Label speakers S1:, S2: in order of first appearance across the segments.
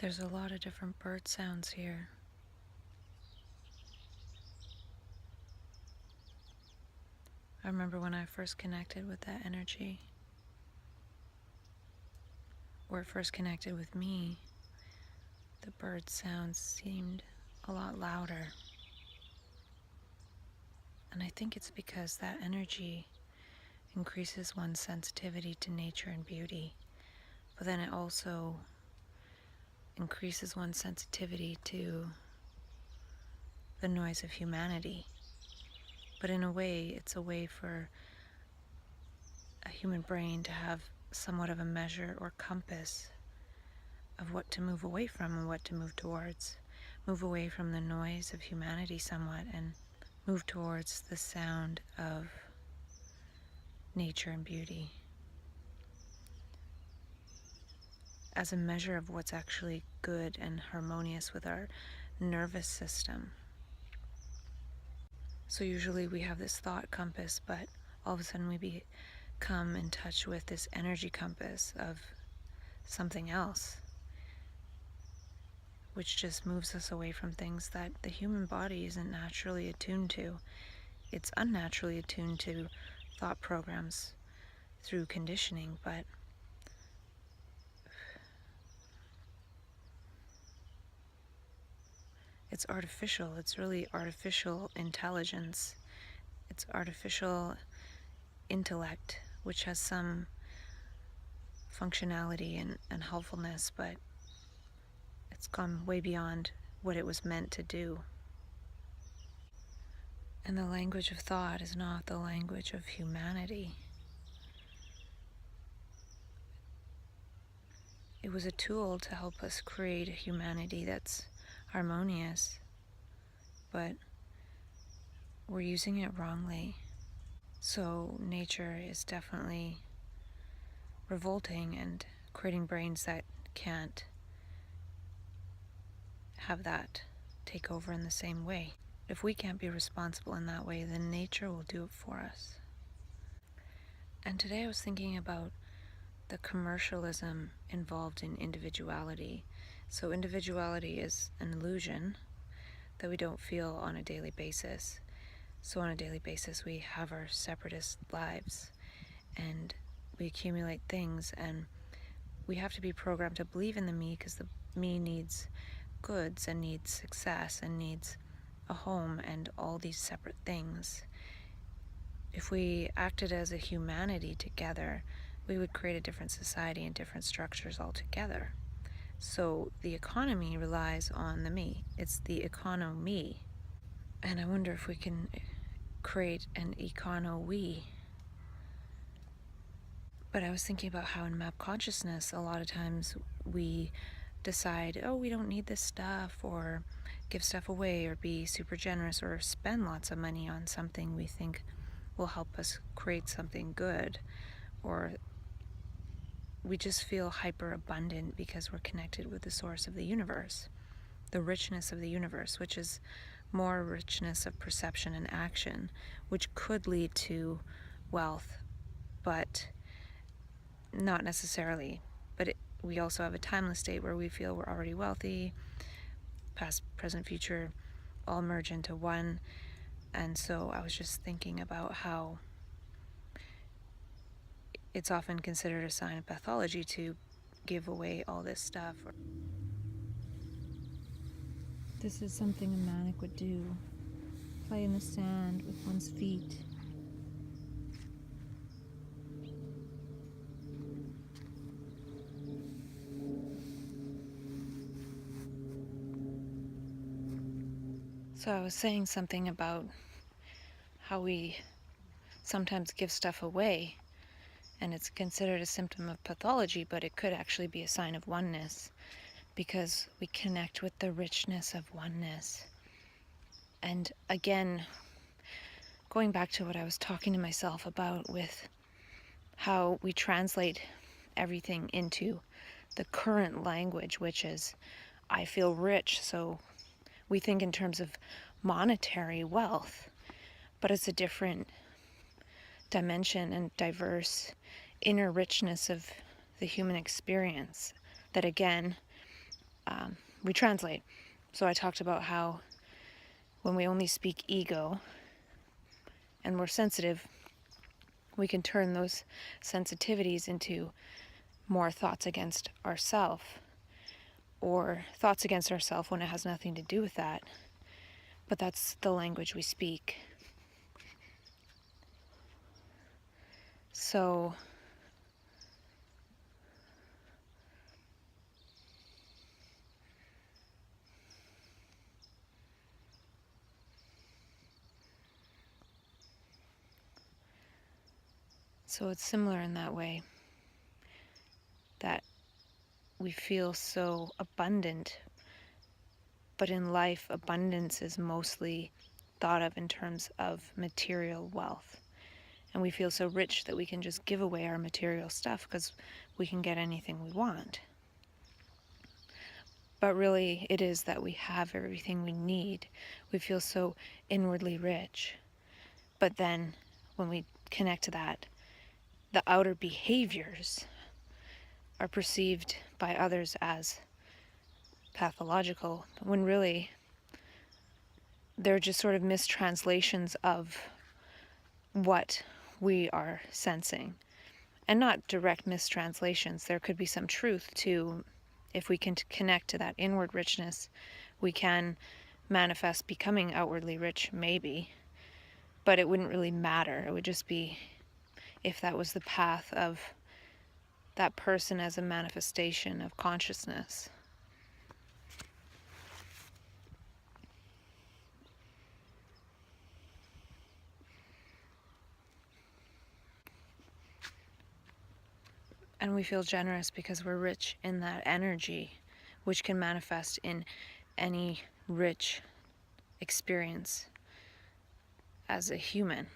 S1: There's a lot of different bird sounds here. I remember when I first connected with that energy, or it first connected with me, the bird sounds seemed a lot louder. And I think it's because that energy increases one's sensitivity to nature and beauty, but then it also increases one's sensitivity to the noise of humanity. But in a way, it's a way for a human brain to have somewhat of a measure or compass of what to move away from and what to move towards. Move away from the noise of humanity somewhat and move towards the sound of nature and beauty as a measure of what's actually good and harmonious with our nervous system. So usually we have this thought compass, but all of a sudden we come in touch with this energy compass of something else, which just moves us away from things that the human body isn't naturally attuned to. It's unnaturally attuned to thought programs through conditioning, but it's artificial. It's really artificial intelligence. It's artificial intellect, which has some functionality and helpfulness, but it's gone way beyond what it was meant to do. And the language of thought is not the language of humanity. It was a tool to help us create a humanity that's harmonious, but we're using it wrongly. So nature is definitely revolting and creating brains that can't have that take over in the same way. If we can't be responsible in that way, then nature will do it for us. And today I was thinking about the commercialism involved in individuality. So individuality is an illusion that we don't feel on a daily basis. So on a daily basis we have our separatist lives and we accumulate things, and we have to be programmed to believe in the me because the me needs goods and needs success and needs a home and all these separate things. If we acted as a humanity together, we would create a different society and different structures altogether. So the economy relies on the me. It's the economy. And I wonder if we can create an econo-we. But I was thinking about how in map consciousness, a lot of times we decide, oh, we don't need this stuff, or give stuff away, or be super generous, or spend lots of money on something we think will help us create something good, or we just feel hyper abundant because we're connected with the source of the universe, the richness of the universe, which is more richness of perception and action, which could lead to wealth, but not necessarily. But we also have a timeless state where we feel we're already wealthy, past, present, future, all merge into one. And so I was just thinking about how it's often considered a sign of pathology to give away all this stuff. This is something a manic would do. Play in the sand with one's feet. So I was saying something about how we sometimes give stuff away, and it's considered a symptom of pathology, but it could actually be a sign of oneness, because we connect with the richness of oneness. And again, going back to what I was talking to myself about with how we translate everything into the current language, which is, I feel rich, so we think in terms of monetary wealth, but it's a different dimension and diverse inner richness of the human experience that, again, we translate. So I talked about how when we only speak ego and we're sensitive, we can turn those sensitivities into more thoughts against ourself, or thoughts against ourself when it has nothing to do with that. But that's the language we speak. So it's similar in that way, that we feel so abundant, but in life, abundance is mostly thought of in terms of material wealth. And we feel so rich that we can just give away our material stuff because we can get anything we want. But really, it is that we have everything we need. We feel so inwardly rich. But then, when we connect to that, the outer behaviors are perceived by others as pathological, when really they're just sort of mistranslations of what we are sensing. And not direct mistranslations. There could be some truth to, if we can connect to that inward richness, we can manifest becoming outwardly rich, maybe. But it wouldn't really matter. It would just be if that was the path of that person as a manifestation of consciousness. And we feel generous because we're rich in that energy, which can manifest in any rich experience as a human.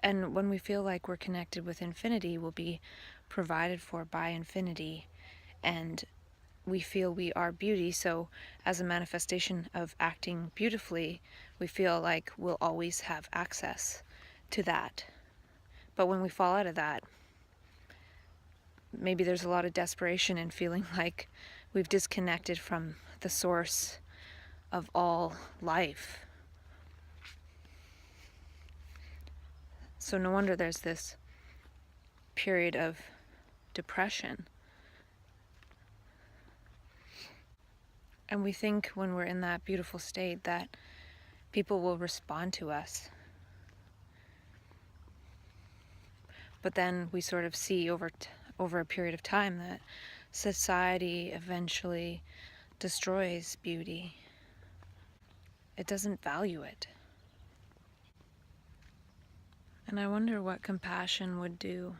S1: And when we feel like we're connected with infinity, we'll be provided for by infinity, and we feel we are beauty. So as a manifestation of acting beautifully, we feel like we'll always have access to that. But when we fall out of that, maybe there's a lot of desperation in feeling like we've disconnected from the source of all life. So no wonder there's this period of depression. And we think when we're in that beautiful state that people will respond to us. But then we sort of see over a period of time that society eventually destroys beauty. It doesn't value it. And I wonder what compassion would do.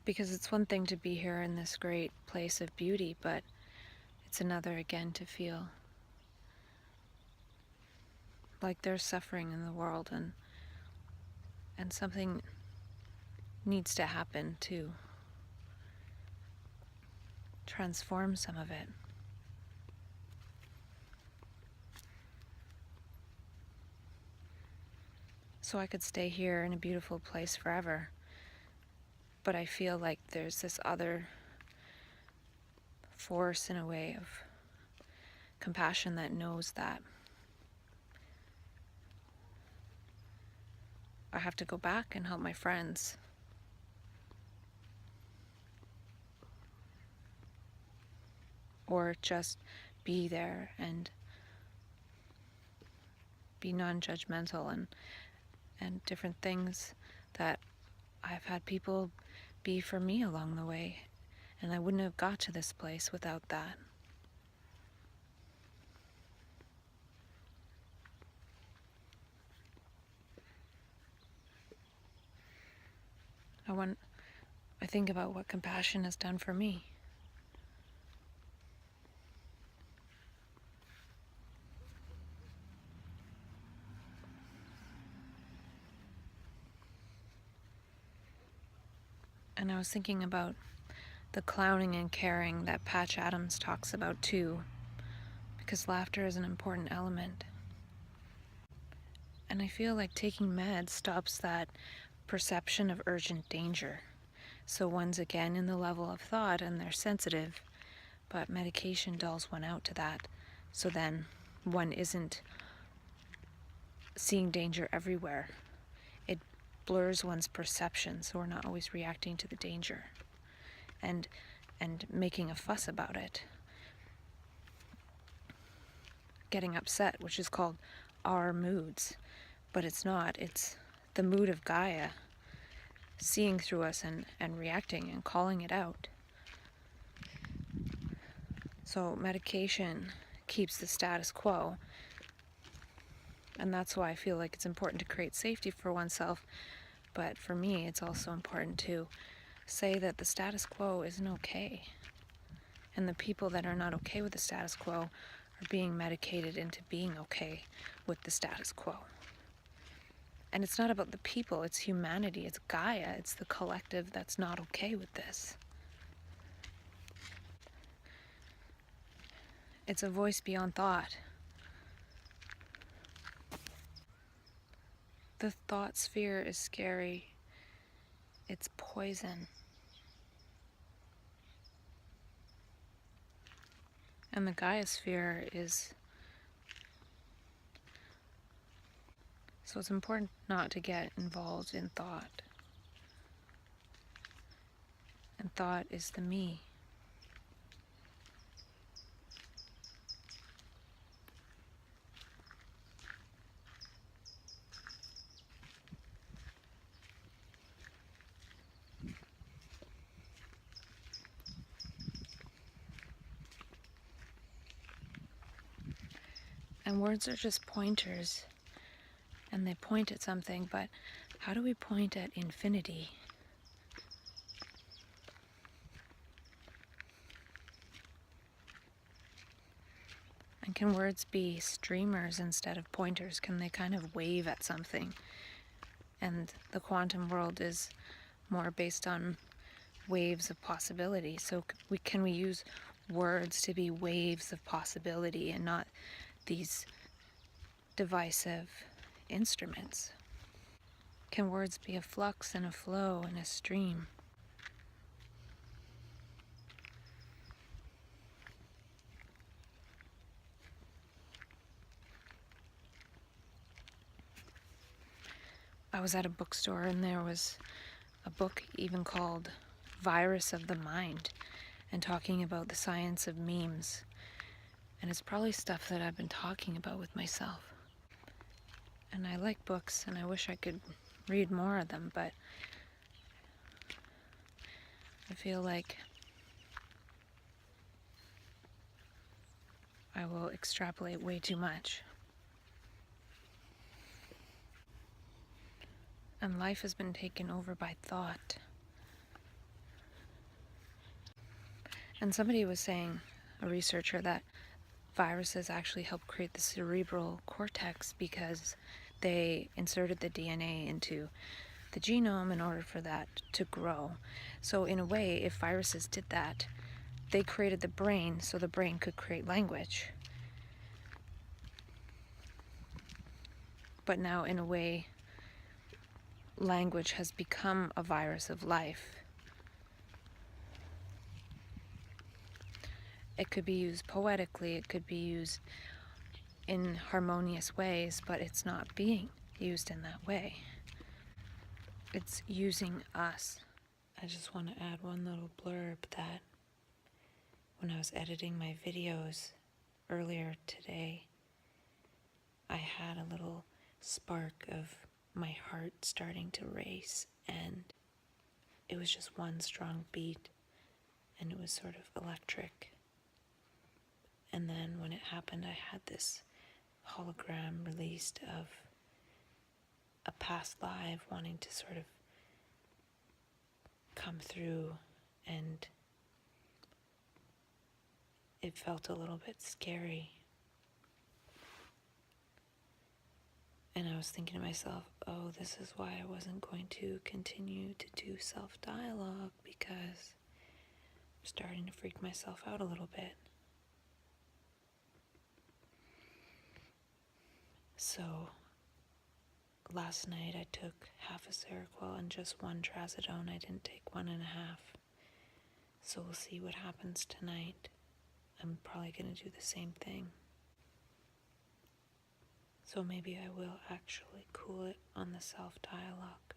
S1: Because it's one thing to be here in this great place of beauty, but it's another again to feel like there's suffering in the world, and something needs to happen to transform some of it. So I could stay here in a beautiful place forever, but I feel like there's this other force in a way of compassion that knows that I have to go back and help my friends. Or just be there and be non-judgmental and different things that I've had people be for me along the way. And I wouldn't have got to this place without that. I think about what compassion has done for me. And I was thinking about the clowning and caring that Patch Adams talks about too, because laughter is an important element. And I feel like taking meds stops that perception of urgent danger. So one's again in the level of thought and they're sensitive, but medication dulls one out to that. So then one isn't seeing danger everywhere. It blurs one's perception, so we're not always reacting to the danger and making a fuss about it. Getting upset, which is called our moods, but it's not. It's the mood of Gaia seeing through us and reacting and calling it out. So medication keeps the status quo, and that's why I feel like it's important to create safety for oneself. But for me, it's also important to say that the status quo isn't okay. And the people that are not okay with the status quo are being medicated into being okay with the status quo. And it's not about the people, it's humanity, it's Gaia, it's the collective that's not okay with this. It's a voice beyond thought. The thought sphere is scary. It's poison. And the Gaia sphere is... So it's important not to get involved in thought. And thought is the me. And words are just pointers, and they point at something, but how do we point at infinity? And can words be streamers instead of pointers? Can they kind of wave at something? And the quantum world is more based on waves of possibility. So can we use words to be waves of possibility and not these divisive instruments? Can words be a flux and a flow and a stream? I was at a bookstore and there was a book even called Virus of the Mind, and talking about the science of memes. And it's probably stuff that I've been talking about with myself. And I like books and I wish I could read more of them, but I feel like I will extrapolate way too much. And life has been taken over by thought. And somebody was saying, a researcher, that viruses actually help create the cerebral cortex because they inserted the DNA into the genome in order for that to grow. So in a way, if viruses did that, they created the brain so the brain could create language. But now, in a way, language has become a virus of life. It could be used poetically, it could be used in harmonious ways, but it's not being used in that way. It's using us. I just want to add one little blurb that when I was editing my videos earlier today, I had a little spark of my heart starting to race, and it was just one strong beat, and it was sort of electric. And then when it happened, I had this hologram released of a past life wanting to sort of come through, and it felt a little bit scary. And I was thinking to myself, oh, this is why I wasn't going to continue to do self-dialogue, because starting to freak myself out a little bit. So last night I took half a Seroquel and just one trazodone. I didn't take 1.5. So we'll see what happens tonight. I'm probably going to do the same thing. So maybe I will actually cool it on the self-dialogue.